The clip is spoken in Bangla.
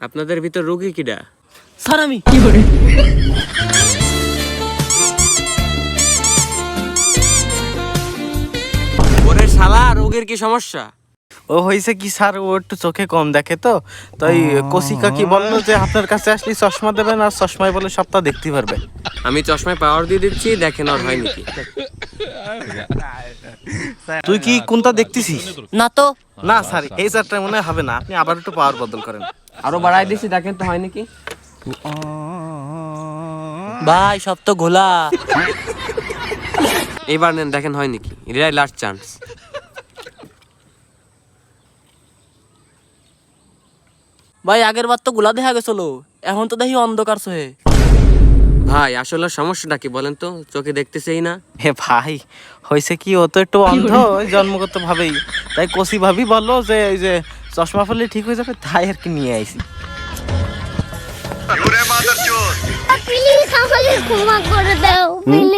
আপনাদের ভিতর রোগী কিডা? স্যার আমি। ওরে শালা, রোগীর কি সমস্যা? ও হয়েছে কি স্যার, ও একটু চোখে কম দেখে তো, তাই কসিকা কি বললো যে আপনার কাছে আসলে চশমা দেবেন, আর চশমায় বলে সবটা দেখতে পারবে। আমি চশমায় পাওয়ার দিয়ে দিচ্ছি, দেখেন আর হয় নাকি। তুই কি কোনটা দেখতেছিস? না তো। না স্যার, এই চারটা মনে হয় হবে না, আপনি আবার একটু পাওয়ার বদল করেন। আরো বাড়াই দিচ্ছি, দেখেন তো হয় নাকি। ভাই সব তো ঘোলা। এইবার নেন, দেখেন হয় নাকি। এটাই লাস্ট চান্স। ভাই আগের বার তো গোলা দেখা গেছিল, এখন তো দেখি অন্ধকার সহে। ভাই আসলে সমস্যাটা কি বলেন তো, চোখে দেখতেছেই না। হে ভাই, হয়েছে কি, ও তো একটু অন্ধ জন্মগত ভাবেই, তাই কসি ভাবি বললো যে এই যে চশমা পরলে ঠিক হয়ে যাবে, তাই আর কি নিয়ে আইছি। প্লিজ আমাকে ক্ষমা করে দাও প্লিজ।